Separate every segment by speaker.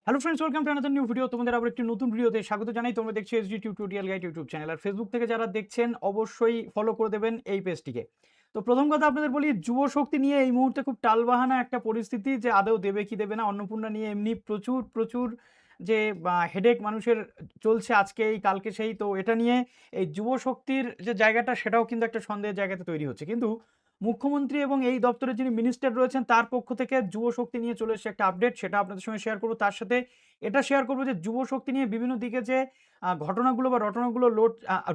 Speaker 1: Hello friends, welcome to another new video. তোমাদের আবার একটি নতুন ভিডিওতে স্বাগত জানাই। তোমরা দেখছো SD tutorial guide YouTube channel. আর ফেসবুক থেকে যারা দেখছেন অবশ্যই ফলো করে দেবেন এই পেজটিকে। তো প্রথম কথা আপনাদের বলি, যুব শক্তি নিয়ে এই মুহূর্তে খুব টালবাহানা একটা পরিস্থিতি, যে আদৌ দেবে কি দেবে না। অন্নপূর্ণা নিয়ে এমনি প্রচুর প্রচুর যে হেডেক মানুষের চলছে, আজকে এই কালকে সেই। তো এটা নিয়ে এই যুব শক্তির যে জায়গাটা, সেটাও কিন্তু একটা সন্দেহের জায়গাতে তৈরি হচ্ছে। কিন্তু মুখ্যমন্ত্রী এবং এই দপ্তরের যিনি মিনিস্টার রয়েছেন, তার পক্ষ থেকে যুব শক্তি নিয়ে চলে এসেছে একটা আপডেট, সেটা আপনাদের সঙ্গে শেয়ার করবো। তার সাথে এটা শেয়ার করবো যে যুব শক্তি নিয়ে বিভিন্ন দিকে যে ঘটনাগুলো বা রটনাগুলো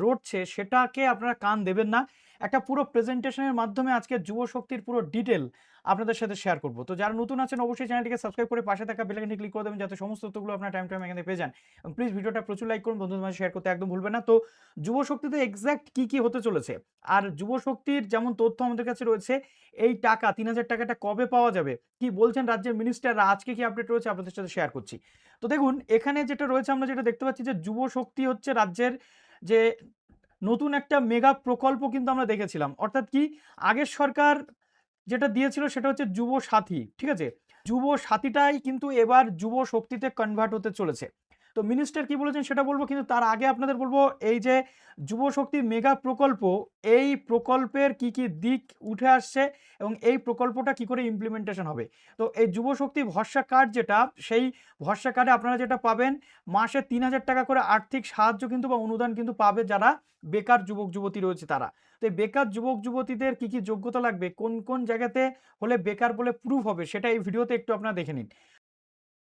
Speaker 1: রটছে, সেটাকে আপনারা কান দেবেন না। একটা পুরো প্রেজেন্টেশনের মাধ্যমে আজকে যুব শক্তির পুরো ডিটেল আপনাদের সাথে শেয়ার করবো। তো যারা নতুন আছেন অবশ্যই চ্যানেলটিকে সাবস্ক্রাইব করে পাশে থাকা বেল আইকনটি ক্লিক করে দেবেন, যাতে সমস্ত তথ্যগুলো আপনার টাইম টাইম এখানে পেয়ে যান। এবং প্লিজ ভিডিওটা প্রচুর লাইক করুন, বন্ধুদের মাঝে শেয়ার করতে একদম ভুলবেন না। তো যুব শক্তিতে এক্স্যাক্ট কি কি হতে চলেছে, আর যুব শক্তির যেমন তথ্য আমাদের কাছে রয়েছে, এই টাকা ৩,০০০ টাকাটা কবে পাওয়া যাবে, কি বলছেন রাজ্যের মিনিস্টাররা, আজকে কি আপডেট রয়েছে আপনাদের সাথে শেয়ার করছি। তো দেখুন, এখানে যেটা রয়েছে, আমরা যেটা দেখতে পাচ্ছি যে যুব শক্তি হচ্ছে রাজ্যের যে নতুন একটা মেগা প্রকল্প কিন্তু আমরা দেখেছিলাম। অর্থাৎ কি, আগের সরকার যেটা দিয়েছিল সেটা হচ্ছে যুব সাথী, ঠিক আছে। যুব সাথীটাই কিন্তু এবার যুব শক্তিতে কনভার্ট হতে চলেছে। তো মিনিস্টার কি বলেছেন সেটা বলবো, কিন্তু তার আগে আপনাদের বলবো এই যে যুব শক্তি মেগা প্রকল্প, এই প্রকল্পের কি কি দিক উঠে আসছে এবং এই প্রকল্পটা কি করে ইমপ্লিমেন্টেশন হবে। তো এই যুব শক্তি ভরসা কার্ড যেটা, সেই ভরসা কার্ডে আপনারা যেটা পাবেন, মাসে ৩,০০০ টাকা করে আর্থিক সাহায্য কিন্তু বা অনুদান কিন্তু পাবে যারা বেকার যুবক যুবতী রয়েছে তারা। তো এই বেকার যুবক যুবতীদের কি কি যোগ্যতা লাগবে, কোন কোন জায়গাতে হলে বেকার বলে প্রুফ হবে, সেটা এই ভিডিওতে একটু আপনারা দেখে নিন।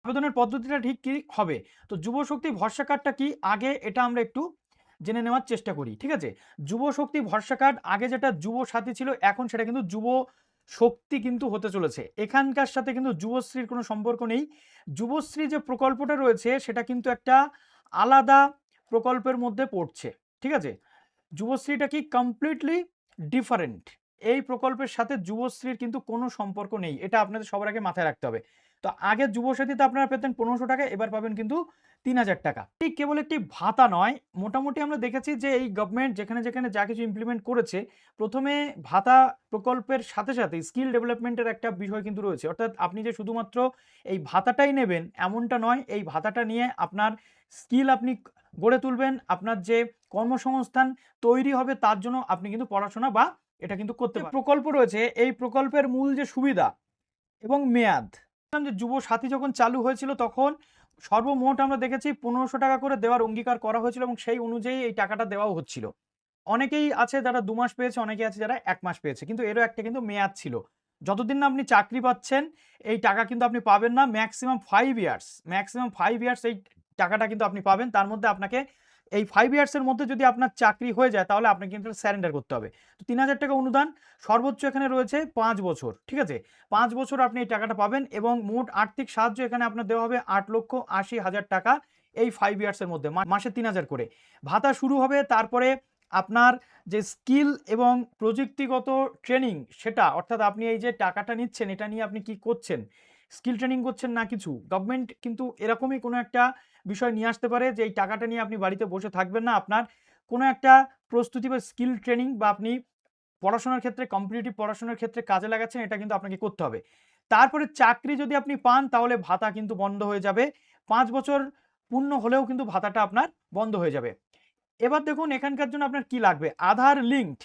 Speaker 1: আবেদনের পদ্ধতিটা ঠিক কি হবে। তো যুব শক্তি ভরসা কার্ডটা কি, আগে এটা আমরা একটু জেনে নেওয়ার চেষ্টা করি, ঠিক আছে। যুব শক্তি ভরসা কার্ড, আগে যেটা যুব সাথী ছিল, এখন সেটা কিন্তু যুব শক্তি কিন্তু হতে চলেছে। এখানকার সাথে কিন্তু যুবশ্রীর কোনো সম্পর্ক নেই। যুবশ্রী যে প্রকল্পটা রয়েছে সেটা কিন্তু একটা আলাদা প্রকল্পের মধ্যে পড়ছে, ঠিক আছে। যুবশ্রীটা কি কমপ্লিটলি ডিফারেন্ট। এই প্রকল্পের সাথে যুবশ্রীর কিন্তু কোনো সম্পর্ক নেই, এটা আপনাদের সবার আগে মাথায় রাখতে হবে। তো আগে যুবসাথীতে আপনারা পেতেন ১৫০০ টাকা, এবার পাবেন কিন্তু ৩,০০০ টাকা। ঠিক কেবল একটি ভাতা নয়, মোটামুটি আমরা দেখেছি যে এই গভর্নমেন্ট যেখানে যেখানে যা কিছু ইমপ্লিমেন্ট করেছে, প্রথমে ভাতা প্রকল্পের সাথে সাথে স্কিল ডেভেলপমেন্টের একটা বিষয় কিন্তু রয়েছে। অর্থাৎ আপনি যে শুধুমাত্র এই ভাতাটাই নেবেন এমনটা নয়, এই ভাতাটা নিয়ে আপনার স্কিল আপনি গড়ে তুলবেন, আপনার যে কর্মসংস্থান তৈরি হবে তার জন্য আপনি কিন্তু পড়াশোনা বা এটা কিন্তু করতে পারেন। প্রকল্প রয়েছে, এই প্রকল্পের মূল যে সুবিধা এবং মেয়াদ, যে যুব সাথী যখন চালু হয়েছিল তখন সর্বমোট আমরা দেখেছি ১৫০০ টাকা করে দেওয়ার অঙ্গীকার করা হয়েছিল এবং সেই অনুযায়ী এই টাকাটা দেওয়াও হচ্ছিল। অনেকেই আছে যারা ২ মাস পেয়েছে, অনেকেই আছে যারা ১ মাস পেয়েছে, কিন্তু এরও একটা কিন্তু মেয়াদ ছিল। যতদিন না আপনি চাকরি পাচ্ছেন এই টাকা কিন্তু আপনি পাবেন না। ম্যাক্সিমাম ৫ ইয়ার্স, ম্যাক্সিমাম ৫ ইয়ার্স এই টাকাটা কিন্তু আপনি পাবেন। তার মধ্যে আপনাকে এই ৫ ইয়ার্স এর মধ্যে যদি আপনার চাকরি হয়ে যায় তাহলে আপনাকে কিন্তু সারেন্ডার করতে হবে। তো ৩,০০০ টাকা অনুদান সর্বোচ্চ এখানে রয়েছে ৫ বছর, ঠিক আছে। ৫ বছর আপনি এই টাকাটা পাবেন এবং মোট আর্থিক সাহায্য এখানে আপনার দেওয়া হবে ৮,৮০,০০০ টাকা এই ৫ ইয়ার্স এর মধ্যে, মাসে ৩,০০০ করে। ভাতা শুরু হবে, তারপরে আপনার যে স্কিল এবং প্রযুক্তিগত ট্রেনিং সেটা, অর্থাৎ আপনি এই যে টাকাটা নিচ্ছেন এটা নিয়ে আপনি কি করছেন, স্কিল ট্রেনিং করছেন না কিছু, গভর্নমেন্ট কিন্তু এরকমই কোনো একটা বিষয় নিয়ে আসতে পারে যে এই টাকাটা নিয়ে আপনি বাড়িতে বসে থাকবেন না, আপনার কোনো একটা প্রস্তুতি বা স্কিল ট্রেনিং বা আপনি পড়াশোনার ক্ষেত্রে, কম্পিটিটিভ পড়াশোনার ক্ষেত্রে কাজে লাগাচ্ছেন, এটা কিন্তু আপনাকে করতে হবে। তারপরে চাকরি যদি আপনি পান তাহলে ভাতা কিন্তু বন্ধ হয়ে যাবে। ৫ বছর পূর্ণ হলেও কিন্তু ভাতাটা আপনার বন্ধ হয়ে যাবে। এবার দেখুন এখানকার জন্য আপনার কি লাগবে, আধার লিঙ্কড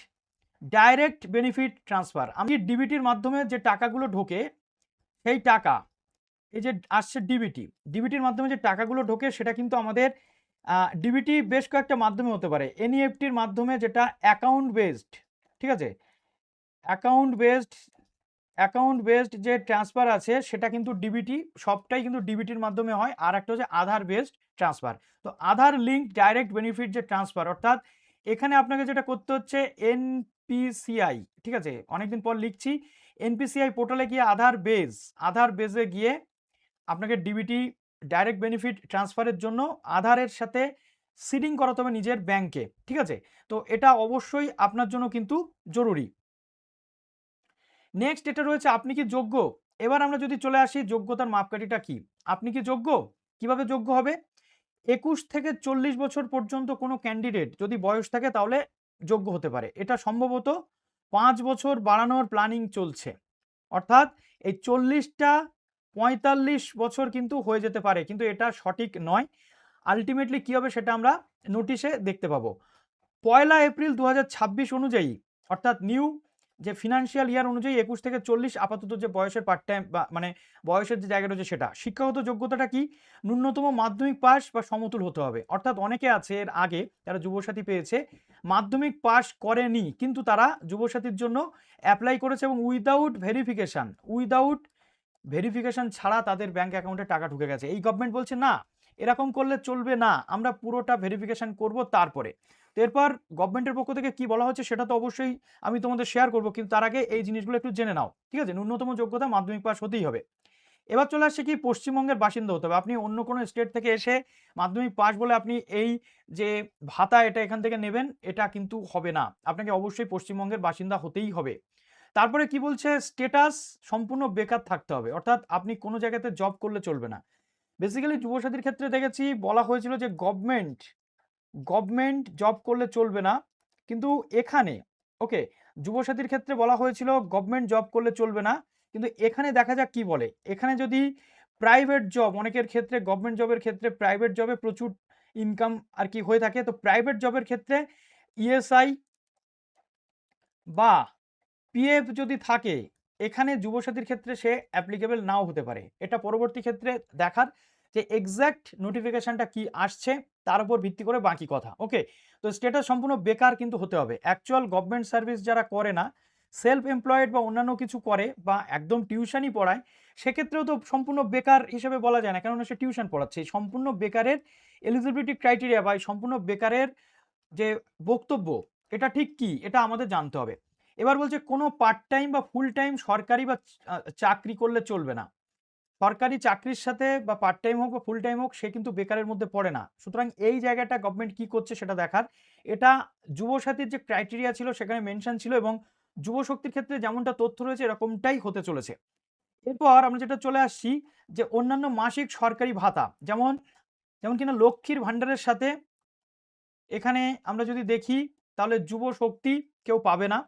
Speaker 1: ডাইরেক্ট বেনিফিট ট্রান্সফার। আমি ডিবিটির মাধ্যমে যে টাকাগুলো ঢোকে, সেই টাকা এই যে আসছে ডিবিটির মাধ্যমে যে টাকাগুলো ঢোকে সেটা কিন্তু আমাদের ডিবিটি বেশ কয়েকটা মাধ্যমে হতে পারে। এনইএফটির মাধ্যমে, যেটা অ্যাকাউন্ট বেসড, ঠিক আছে। অ্যাকাউন্ট বেসড অ্যাকাউন্ট বেসড যে ট্রান্সফার আছে সেটা কিন্তু ডিবিটি, সবটাই কিন্তু ডিবিটির মাধ্যমে হয়। আর একটা হচ্ছে আধার বেসড ট্রান্সফার। তো আধার লিঙ্ক ডাইরেক্ট বেনিফিট যে ট্রান্সফার, অর্থাৎ এখানে আপনাকে যেটা করতে হচ্ছে এনপিসিআই, ঠিক আছে, অনেকদিন পর লিখছি, এনপিসিআই পোর্টালে গিয়ে আধার বেজে গিয়ে আপনাকে ডিবিটি ডাইরেক্ট বেনিফিট ট্রান্সফারের জন্য আধারের সাথে সিডিং করাতে হবে নিজের ব্যাংকে, ঠিক আছে। তো এটা অবশ্যই আপনার জন্য কিন্তু জরুরি। নেক্সট এটা রয়েছে আপনি কি যোগ্য। এবার আমরা যদি চলে আসি যোগ্যতার মাপকাঠিটা কি, আপনি কি যোগ্য, কিভাবে যোগ্য হবে। ২১ থেকে ৪০ বছর পর্যন্ত কোনো ক্যান্ডিডেট যদি বয়স থাকে তাহলে যোগ্য হতে পারে। এটা সম্ভবত ৫ বছর বাড়ানোর প্ল্যানিং চলছে। অর্থাৎ এই ৪০টা 45 বছর কিন্তু হয়ে যেতে পারে, কিন্তু এটা সঠিক নয়। আলটিমেটলি কি হবে সেটা আমরা নোটিশে দেখতে পাবো। 1 এপ্রিল 2026 অনুযায়ী, অর্থাৎ নিউ যে ফিনান্সিয়াল ইয়ার অনুযায়ী 21 থেকে 40 আপাতত যে বয়সের পার্ট টাইম বা মানে বয়সের যে জায়গাটা রয়েছে সেটা, শিক্ষাগত যোগ্যতাটা কি, ন্যূনতম মাধ্যমিক পাস বা সমতুল হতে হবে। অর্থাৎ অনেকে আছে এর আগে যারা যুবসাথী পেয়েছে, মাধ্যমিক পাস করেনি কিন্তু তারা যুবসাথীর জন্য অ্যাপ্লাই করেছে এবং উইদাউট ভেরিফিকেশন ছাড়া তাদের ব্যাংক অ্যাকাউন্টে টাকা ঢুকে গেছে। এই গভর্নমেন্ট বলছে না, এরকম করলে চলবে না, আমরা পুরোটা ভেরিফিকেশন করব তারপরে। তো এরপর গভর্নমেন্টের পক্ষ থেকে কি বলা হচ্ছে সেটা তো অবশ্যই আমি তোমাদের শেয়ার করব, কিন্তু তার আগে এই জিনিসগুলো একটু জেনে নাও, ঠিক আছে? ন্যূনতম যোগ্যতা মাধ্যমিক পাস হতেই হবে। এবার চলে আসছে কি, পশ্চিমবঙ্গের বাসিন্দা হতে হবে। আপনি অন্য কোনো স্টেট থেকে এসে মাধ্যমিক পাস বলে আপনি এই যে ভাতা এটা এখান থেকে নেবেন, এটা কিন্তু হবে না, আপনাকে অবশ্যই পশ্চিমবঙ্গের বাসিন্দা হতেই হবে। তারপরে কি বলছে, স্ট্যাটাস সম্পূর্ণ বেকার থাকতে হবে, অর্থাৎ আপনি কোনো জায়গাতে জব করলে চলবে না। বেসিক্যালি যুবসাথীর ক্ষেত্রে দেখেছি বলা হয়েছিল যে গভর্নমেন্ট জব করলে চলবে না, কিন্তু এখানে ওকে, যুবসাথীর ক্ষেত্রে বলা হয়েছিল গভর্নমেন্ট জব করলে চলবে না, কিন্তু এখানে দেখা যাক কি বলে। এখানে যদি প্রাইভেট জব, অনেকের ক্ষেত্রে গভর্নমেন্ট জবের ক্ষেত্রে প্রাইভেট জবে প্রচুর ইনকাম আর কি হয়ে থাকে, তো প্রাইভেট জবের ক্ষেত্রে ইএসআই বা পিএফ যদি থাকে, এখানে যুবসাথীর ক্ষেত্রে সে অ্যাপ্লিকেবল নাও হতে পারে। এটা পরবর্তী ক্ষেত্রে দেখার যে এক্স্যাক্ট নোটিফিকেশনটা কি আসছে তার উপর ভিত্তি করে বাকি কথা। ওকে, তো স্ট্যাটাস সম্পূর্ণ বেকার কিন্তু হতে হবে। অ্যাকচুয়াল গভর্নমেন্ট সার্ভিস যারা করে না, সেলফ এমপ্লয়েড বা অন্যান্য কিছু করে বা একদম টিউশনই পড়ায়, সেক্ষেত্রেও তো সম্পূর্ণ বেকার হিসেবে বলা যায় না, কেননা সে টিউশন পড়াচ্ছে। এই সম্পূর্ণ বেকারের এলিজিবিলিটি ক্রাইটেরিয়া বা এই সম্পূর্ণ বেকারের যে বক্তব্য, এটা ঠিক কি, এটা আমাদের জানতে হবে। এবার বলছে কোনো পার্ট টাইম বা ফুল টাইম সরকারি বা চাকরি করলে চলবে না। সরকারি চাকরির সাথে বা পার্ট টাইম হোক বা ফুল টাইম হোক, সে কিন্তু বেকারের মধ্যে পড়ে না। সুতরাং এই জায়গাটা গভর্নমেন্ট কি করছে সেটা দেখার। এটা যুবসাথীর যে ক্রাইটেরিয়া ছিল সেখানে মেনশন ছিল এবং যুবশক্তির ক্ষেত্রে যেমনটা তথ্য রয়েছে এরকমটাই হতে চলেছে। এরপর আমরা যেটা চলে আসছি যে অন্যান্য মাসিক সরকারি ভাতা, যেমন যেমন কিনা লক্ষ্মীর ভাণ্ডারের সাথে এখানে আমরা যদি দেখি তাহলে যুবশক্তি কেউ পাবে না।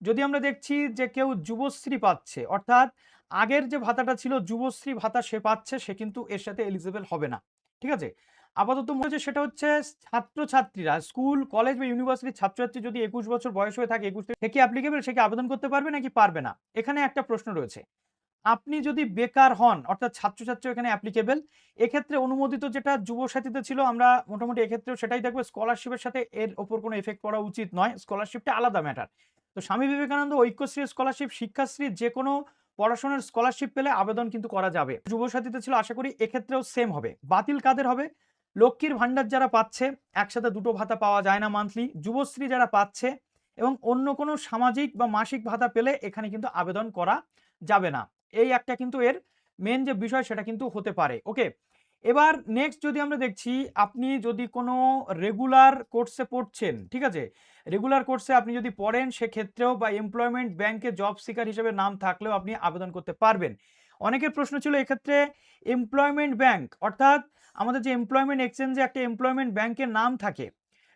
Speaker 1: যদি আমরা দেখছি যে কেউ যুবশ্রী পাচ্ছে, অর্থাৎ আগের যে ভাতাটা ছিল যুবশ্রী ভাতা সে পাচ্ছে, সে কিন্তু এর সাথে এলিজিবল হবে না, ঠিক আছে? আপাতত মনে হচ্ছে সেটা হচ্ছে ছাত্রছাত্রীরা, স্কুল কলেজ বা ইউনিভার্সিটির ছাত্রছাত্রী যদি 21 বছর বয়স হয়ে থাকে, 21 থেকে সে কি অ্যাপ্লিকেবল, সে কি আবেদন করতে পারবে নাকি পারবে না? এখানে একটা প্রশ্ন রয়েছে। আপনি যদি বেকার হন, অর্থাৎ ছাত্রছাত্রী এখানে অ্যাপ্লিকেবল, এক্ষেত্রে অনুমোদিত যেটা যুবসাথীতে ছিল আমরা মোটামুটি এক্ষেত্রেও সেটাই দেখবো। স্কলারশিপের সাথে এর ওপর কোনো এফেক্ট পড়া উচিত নয়, স্কলারশিপটা আলাদা ম্যাটার। তো স্বামী বিবেকানন্দ ঐক্যশ্রী স্কলারশিপ, শিক্ষাশ্রী, যে কোনো পড়াশোনার স্কলারশিপ পেলে আবেদন কিন্তু করা যাবে। যুবসাথীতে ছিল, আশা করি এক্ষেত্রেও সেম হবে। বাতিল কাদের হবে? লক্ষ্মীর ভাণ্ডার যারা পাচ্ছে, একসাথে দুটো ভাতা পাওয়া যায় না মান্থলি, যুবশ্রী যারা পাচ্ছে এবং অন্য কোনো সামাজিক বা মাসিক ভাতা পেলে এখানে কিন্তু আবেদন করা যাবে না। এই একটা কিন্তু এর মেন যে বিষয় সেটা কিন্তু হতে পারে। ওকে, এবার নেক্সট যদি আমরা দেখছি, আপনি যদি কোনো রেগুলার কোর্সে পড়ছেন, ঠিক আছে, রেগুলার কোর্সে আপনি যদি পড়েন সেক্ষেত্রেও বা এমপ্লয়মেন্ট ব্যাংকে জব সিকার হিসেবে নাম থাকলেও আপনি আবেদন করতে পারবেন। অনেকের প্রশ্ন ছিল এক্ষেত্রে এমপ্লয়মেন্ট ব্যাংক, অর্থাৎ আমাদের যে এমপ্লয়মেন্ট এক্সচেঞ্জে একটা এমপ্লয়মেন্ট ব্যাংকের নাম থাকে,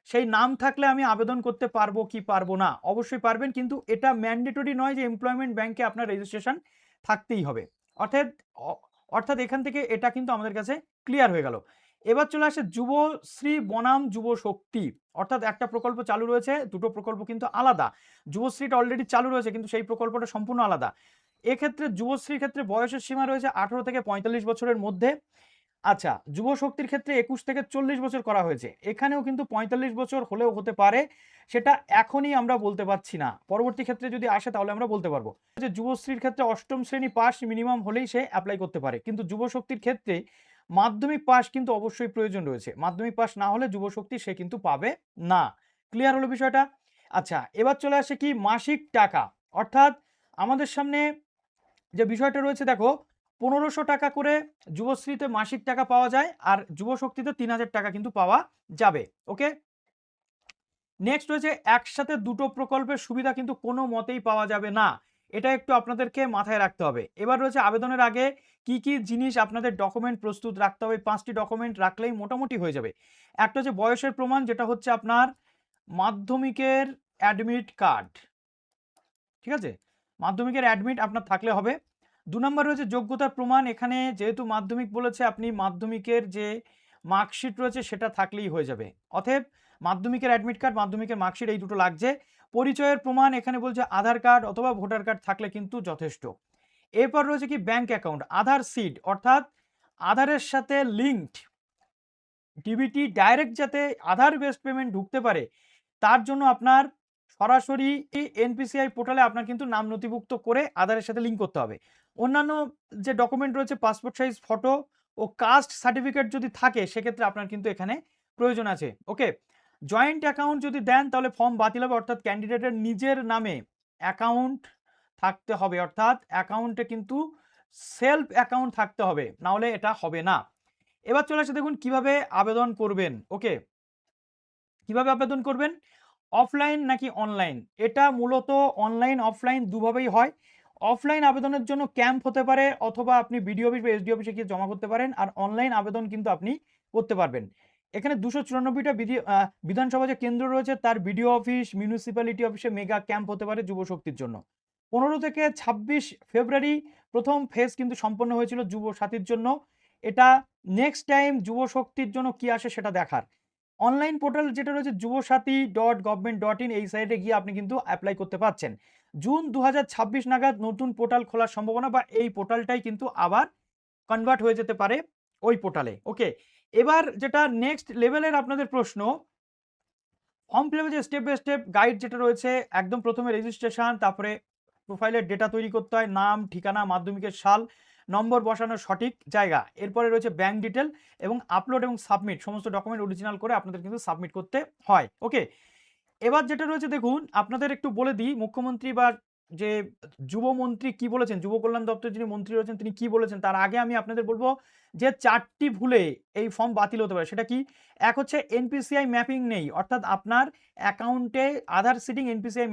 Speaker 1: সেই নাম থাকলে আমি আবেদন করতে পারবো কি পারবো না? অবশ্যই পারবেন, কিন্তু এটা ম্যান্ডেটরি নয় যে এমপ্লয়মেন্ট ব্যাংকে আপনার রেজিস্ট্রেশন থাকতেই হবে। অর্থাৎ অর্থাৎ এখান থেকে এটা কিন্তু আমাদের কাছে ক্লিয়ার হয়ে গেল। এবার চলে আসে যুবশ্রী বনাম যুবশক্তি, অর্থাৎ একটা প্রকল্প চালু রয়েছে, দুটো প্রকল্প কিন্তু আলাদা। যুবশ্রীটা অলরেডি চালু রয়েছে কিন্তু সেই প্রকল্পটা সম্পূর্ণ আলাদা। এক্ষেত্রে যুবশ্রীর ক্ষেত্রে বয়সের সীমা রয়েছে 18 থেকে 45 বছরের মধ্যে। আচ্ছা, যুবশক্তির ক্ষেত্রে 21 থেকে 40 বছর করা হয়েছে। এখানেও কিন্তু 45 বছর হলেও হতে পারে, সেটা এখনই আমরা বলতে পারছি না। পরবর্তী ক্ষেত্রে যদি আসে তাহলে আমরা বলতে পারবো। যে যুবশ্রীর ক্ষেত্রে 8ম শ্রেণী পাস মিনিমাম হলেই সে অ্যাপ্লাই করতে পারে, কিন্তু যুবশক্তির ক্ষেত্রে মাধ্যমিক পাস কিন্তু অবশ্যই প্রয়োজন রয়েছে। মাধ্যমিক পাস না হলে যুবশক্তি সে কিন্তু পাবে না। ক্লিয়ার হলো বিষয়টা? আচ্ছা, এবার চলে আসে কি মাসিক টাকা, অর্থাৎ আমাদের সামনে যে বিষয়টা রয়েছে দেখো, 1500 টাকা করে যুবশ্রীতে মাসিক টাকা পাওয়া যায় আর যুবশক্তিতে 3000 টাকা কিন্তু পাওয়া যাবে। ওকে, নেক্সট রয়েছে একসাথে দুটো প্রকল্পের সুবিধা কিন্তু কোনো মতেই পাওয়া যাবে না, এটা একটু আপনাদেরকে মাথায় রাখতে হবে। এবার রয়েছে আবেদনের আগে কি কি জিনিস আপনাদের ডকুমেন্ট প্রস্তুত রাখতে হবে। 5টি ডকুমেন্ট রাখলেই মোটামুটি হয়ে যাবে। একটা হচ্ছে বয়সের প্রমাণ, যেটা হচ্ছে আপনার মাধ্যমিকের অ্যাডমিট কার্ড, ঠিক আছে, মাধ্যমিকের অ্যাডমিট আপনার থাকলে হবে। 2 নম্বর রয়েছে যোগ্যতার প্রমাণ। এখানে যেহেতু মাধ্যমিক বলেছে, আপনি মাধ্যমিকের যে মার্কশিট রয়েছে সেটা থাকলেই হয়ে যাবে। অতএব মাধ্যমিকের অ্যাডমিট কার্ড, মাধ্যমিকের মার্কশিট এই দুটো লাগছে। পরিচয়ের প্রমাণ এখানে বলছে আধার কার্ড অথবা ভোটার কার্ড থাকলে কিন্তু যথেষ্ট। এরপর রয়েছে কি ব্যাংক অ্যাকাউন্ট, আধার সিড অর্থাৎ আধারের সাথে লিঙ্কড ডিবিটি ডাইরেক্ট যাতে আধার বেসড পেমেন্ট ঢুকতে পারে, তার জন্য আপনার সরাসরি এনপিসিআই পোর্টালে আপনার কিন্তু নাম নথিভুক্ত করে আধারের সাথে লিঙ্ক করতে হবে। অন্যান্য যে ডকুমেন্ট রয়েছে পাসপোর্ট সাইজ ফটো ও কাস্ট সার্টিফিকেট যদি থাকে সেক্ষেত্রে আপনার কিন্তু এখানে প্রয়োজন আছে। ওকে, জয়েন্ট অ্যাকাউন্ট যদি দেন তাহলে ফর্ম বাতিল হবে, অর্থাৎ ক্যান্ডিডেটের নিজের নামে অ্যাকাউন্ট থাকতে হবে, অর্থাৎ অ্যাকাউন্টে কিন্তু সেলফ অ্যাকাউন্ট থাকতে হবে, না হলে এটা হবে না। এবার চলে আসে দেখুন কিভাবে আবেদন করবেন। ওকে, কিভাবে আবেদন করবেন, অফলাইন নাকি অনলাইন? এটা মূলত অনলাইন অফলাইন দুভাবেই হয়। অফলাইন আবেদনের জন্য ক্যাম্প হতে পারে অথবা আপনি বিডিও অফিস বা এসডি অফিসে গিয়ে জমা করতে পারেন, আর অনলাইন আবেদন কিন্তু আপনি করতে পারবেন। এখানে 294টা বিধানসভা যে কেন্দ্র রয়েছে তার বিডিও অফিস, মিউনিসিপ্যালিটি অফিসে মেগা ক্যাম্প হতে পারে যুব শক্তির জন্য। 15 থেকে 26 ফেব্রুয়ারি প্রথম ফেজ কিন্তু সম্পন্ন হয়েছিল যুব সাথীর জন্য। এটা নেক্সট টাইম যুব শক্তির জন্য কি আসে সেটা দেখার। অনলাইন পোর্টাল যেটা রয়েছে যুবসাথী.gov.in, এই সাইটে গিয়ে আপনি কিন্তু অ্যাপ্লাই করতে পারছেন। জুন 2026 নাগাদ নতুন পোর্টাল খোলার সম্ভাবনা, বা এই পোর্টালটাই কিন্তু আবার কনভার্ট হয়ে যেতে পারে ওই পোর্টালে। ওকে, এবার যেটা নেক্সট লেভেলের আপনাদের প্রশ্ন, ফর্ম ফিল যে স্টেপ বাই স্টেপ গাইড যেটা রয়েছে, একদম প্রথমে রেজিস্ট্রেশন, তারপরে প্রোফাইলের ডেটা তৈরি করতে হয়, নাম, ঠিকানা, মাধ্যমিকের সাল, নম্বর বসানোর সঠিক জায়গা। এরপরে রয়েছে ব্যাংক ডিটেল এবং আপলোড এবং সাবমিট, সমস্ত ডকুমেন্ট অরিজিনাল করে আপনাদের কিন্তু সাবমিট করতে হয়। ওকে, এবার যেটা রয়েছে দেখুন, আপনাদের একটু বলে দিই মুখ্যমন্ত্রী বা যে যুবমন্ত্রী কি বলেছেন, যুব কল্যাণ দপ্তর যিনি মন্ত্রী রয়েছেন তিনি কি বলেছেন, তার আগে আমি আপনাদের বলবো যে 4টি ভুলে এই ফর্ম বাতিল হতে পারে। সেটা কি? এক হচ্ছে এনপিসিআই ম্যাপিং নেই, অর্থাৎ আপনার অ্যাকাউন্টে আধার সিডিং এনপিসিআই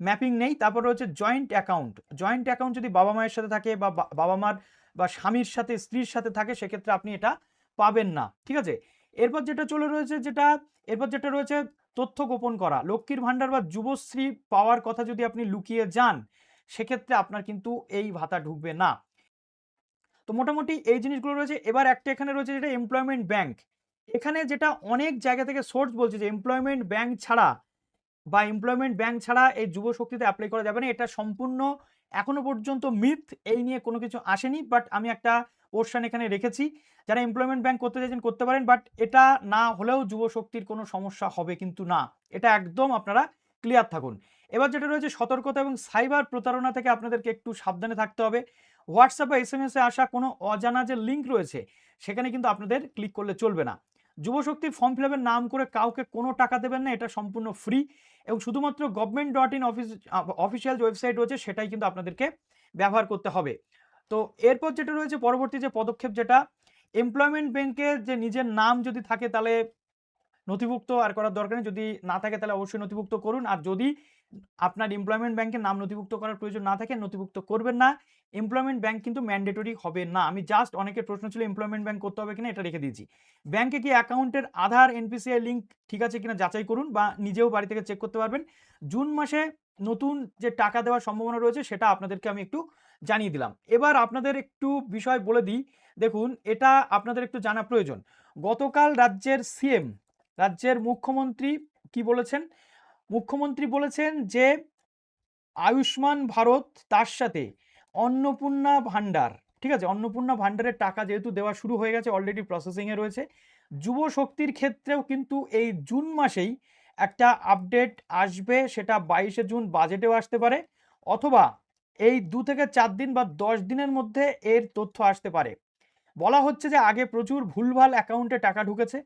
Speaker 1: ম্যাপিং নেই। তারপর রয়েছে জয়েন্ট অ্যাকাউন্ট, জয়েন্ট অ্যাকাউন্ট যদি বাবা মায়ের সাথে থাকে বা বাবা মার বা স্বামীর সাথে স্ত্রীর সাথে থাকে সেক্ষেত্রে আপনি এটা পাবেন না। ঠিক আছে, এরপর যেটা রয়েছে তথ্য গোপন করা, লক্ষ্মীর ভান্ডার বা যুবশ্রী পাওয়ার কথা যদি আপনি লুকিয়ে যান সেক্ষেত্রে আপনার কিন্তু এই ভাতা ঢুকবে না। তো মোটামুটি এই জিনিসগুলো রয়েছে। এবার একটা এখানে রয়েছে যেটা এমপ্লয়মেন্ট ব্যাংক, এখানে যেটা অনেক জায়গা থেকে সোর্স বলছে যে এমপ্লয়মেন্ট ব্যাংক ছাড়া এই যুব শক্তিতে অ্যাপ্লাই করা যাবে না। এটা সম্পূর্ণ এখনো পর্যন্ত মিথ, এই নিয়ে কোনো কিছু আসেনি, বাট আমি একটা পোর্শন এখানে রেখেছি। যারা এমপ্লয়মেন্ট ব্যাংক করতে চাইছেন করতে পারেন, বাট এটা না হলেও যুব শক্তির কোনো সমস্যা হবে কিন্তু না, এটা একদম আপনারা ক্লিয়ার থাকুন। এবার যেটা রয়েছে সতর্কতা এবং সাইবার প্রতারণা থেকে আপনাদেরকে একটু সাবধানে থাকতে হবে। হোয়াটসঅ্যাপ বা এসএমএস এ আসা কোনো অজানা যে লিঙ্ক রয়েছে সেখানে কিন্তু আপনাদের ক্লিক করলে চলবে না। যুবশক্তির ফর্ম ফিল আপের নাম করে কাউকে কোনো টাকা দেবেন না, এটা সম্পূর্ণ ফ্রি এবং শুধুমাত্র গভর্নমেন্ট.in অফিসিয়াল যে ওয়েবসাইট রয়েছে সেটাই কিন্তু আপনাদেরকে ব্যবহার করতে হবে। তো এরপর যেটা রয়েছে পরবর্তী যে পদক্ষেপ, যেটা এমপ্লয়মেন্ট ব্যাংকের যে নিজের নাম যদি থাকে তাহলে নথিভুক্ত আর করার দরকার নেই, যদি না থাকে তাহলে অবশ্যই নথিভুক্ত করুন, আর যদি আপনার এমপ্লয়মেন্ট ব্যাংকের নাম নথিভুক্ত করার প্রয়োজন না থাকে নথিভুক্ত করবেন না। এমপ্লয়মেন্ট ব্যাংক কিন্তু ম্যান্ডেটরি হবে না। আমি জাস্ট অনেকের প্রশ্ন ছিল এমপ্লয়মেন্ট ব্যাংক করতে হবে কিনা, এটা রেখে দিয়েছি। ব্যাংকে কি অ্যাকাউন্টের আধার এনপিসিআই লিঙ্ক ঠিক আছে কিনা যাচাই করুন, বা নিজেও বাড়ি থেকে চেক করতে পারবেন। জুন মাসে নতুন যে টাকা দেওয়ার সম্ভাবনা রয়েছে সেটা আপনাদেরকে আমি একটু জানিয়ে দিলাম। এবার আপনাদের একটু বিষয় বলে দিই, দেখুন এটা আপনাদের একটু জানা প্রয়োজন। গতকাল রাজ্যের মুখ্যমন্ত্রী কি বলেছেন? মুখ্যমন্ত্রী বলেছেন যে আয়ুষ্মান ভারত, তার সাথে অন্নপূর্ণা ভান্ডার, ঠিক আছে, অন্নপূর্ণা ভান্ডারের টাকা যেহেতু দেওয়া শুরু হয়ে গেছে, অলরেডি প্রসেসিংয়ে রয়েছে, যুব শক্তির ক্ষেত্রেও কিন্তু এই জুন মাসেই একটা আপডেট আসবে, সেটা 22শে জুন বাজেটেও আসতে পারে, অথবা এই 2 থেকে 4 দিন বা 10 দিনের মধ্যে এর তথ্য আসতে পারে। বলা হচ্ছে যে আগে প্রচুর ভুলভাল অ্যাকাউন্টে টাকা ঢুকেছে,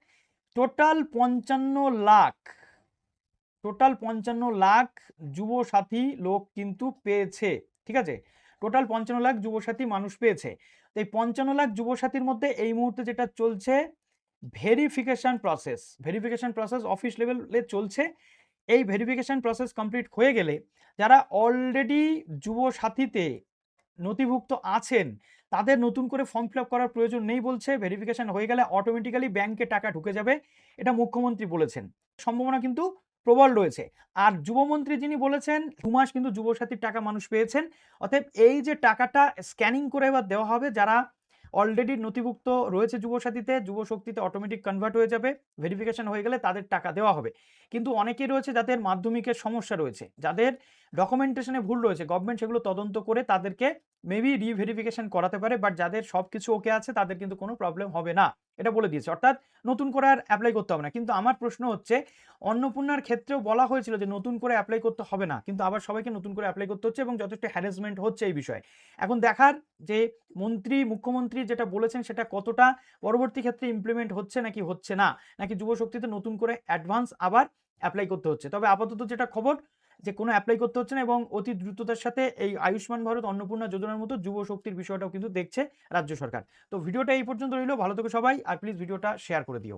Speaker 1: টোটাল 55 লাখ যুব সাথী লোক কিন্তু পেয়েছে। ঠিক আছে, টোটাল 55 লাখ যুব সাথী মানুষ পেয়েছে। তো এই 55 লাখ যুব সাথীর মধ্যে এই মুহূর্তে যেটা চলছে ভেরিফিকেশন প্রসেস অফিস লেভেলে চলছে। এই ভেরিফিকেশন প্রসেস কমপ্লিট হয়ে গেলে যারা অলরেডি যুব সাথীতে নথিভুক্ত আছেন তাদের নতুন করে ফর্ম ফিল আপ করার প্রয়োজন নেই বলছে। ভেরিফিকেশন হয়ে গেলে অটোমেটিক্যালি ব্যাংকে টাকা ঢুকে যাবে, এটা মুখ্যমন্ত্রী বলেছেন। সম্ভাবনা কিন্তু প্রবল রয়েছে। আর যুবমন্ত্রী যিনি বলেছেন 2 মাস কিন্তু যুবসাথীর টাকা মানুষ পেয়েছেন। অতএব এই যে টাকাটা স্ক্যানিং করে এবার দেওয়া হবে, যারা অলরেডি নথিভুক্ত রয়েছে যুবসাথীতে, যুবশক্তিতে অটোমেটিক কনভার্ট হয়ে যাবে, ভেরিফিকেশন হয়ে গেলে তাদের টাকা দেওয়া হবে। কিন্তু অনেকেই রয়েছে যাদের মাধ্যমিকের সমস্যা রয়েছে, যাদের ডকুমেন্টেশনে ভুল রয়েছে, গভর্নমেন্ট সেগুলো তদন্ত করে তাদেরকে মেবি রিভেরিফিকেশন করাতে পারে, বাট যাদের সবকিছু ওকে আছে তাদের কিন্তু কোনো প্রবলেম হবে না, এটা বলে দিয়েছে। অর্থাৎ নতুন করে আর অ্যাপ্লাই করতে হবে না। কিন্তু আমার প্রশ্ন হচ্ছে, অন্নপূর্ণার ক্ষেত্রেও বলা হয়েছিল যে নতুন করে অ্যাপ্লাই করতে হবে না, কিন্তু আবার সবাইকে নতুন করে অ্যাপ্লাই করতে হচ্ছে এবং যথেষ্ট হ্যারাসমেন্ট হচ্ছে এই বিষয়ে। এখন দেখার যে মুখ্যমন্ত্রী যেটা বলেছেন সেটা কতটা পরবর্তী ক্ষেত্রে ইমপ্লিমেন্ট হচ্ছে নাকি হচ্ছে না, নাকি যুবশক্তিতে নতুন করে অ্যাডভান্স আবার অ্যাপ্লাই করতে হচ্ছে। তবে আপাতত যেটা খবর, যে কোনো অ্যাপ্লাই করতে হচ্ছে না এবং অতি দ্রুততার সাথে এই আয়ুষ্মান ভারত অন্নপূর্ণা যোজনার মতো যুবশক্তির বিষয়টাও কিন্তু দেখছে রাজ্য সরকার। তো ভিডিওটা এই পর্যন্ত রইল। ভালো থেকো সবাই, আর প্লিজ ভিডিওটা শেয়ার করে দিও।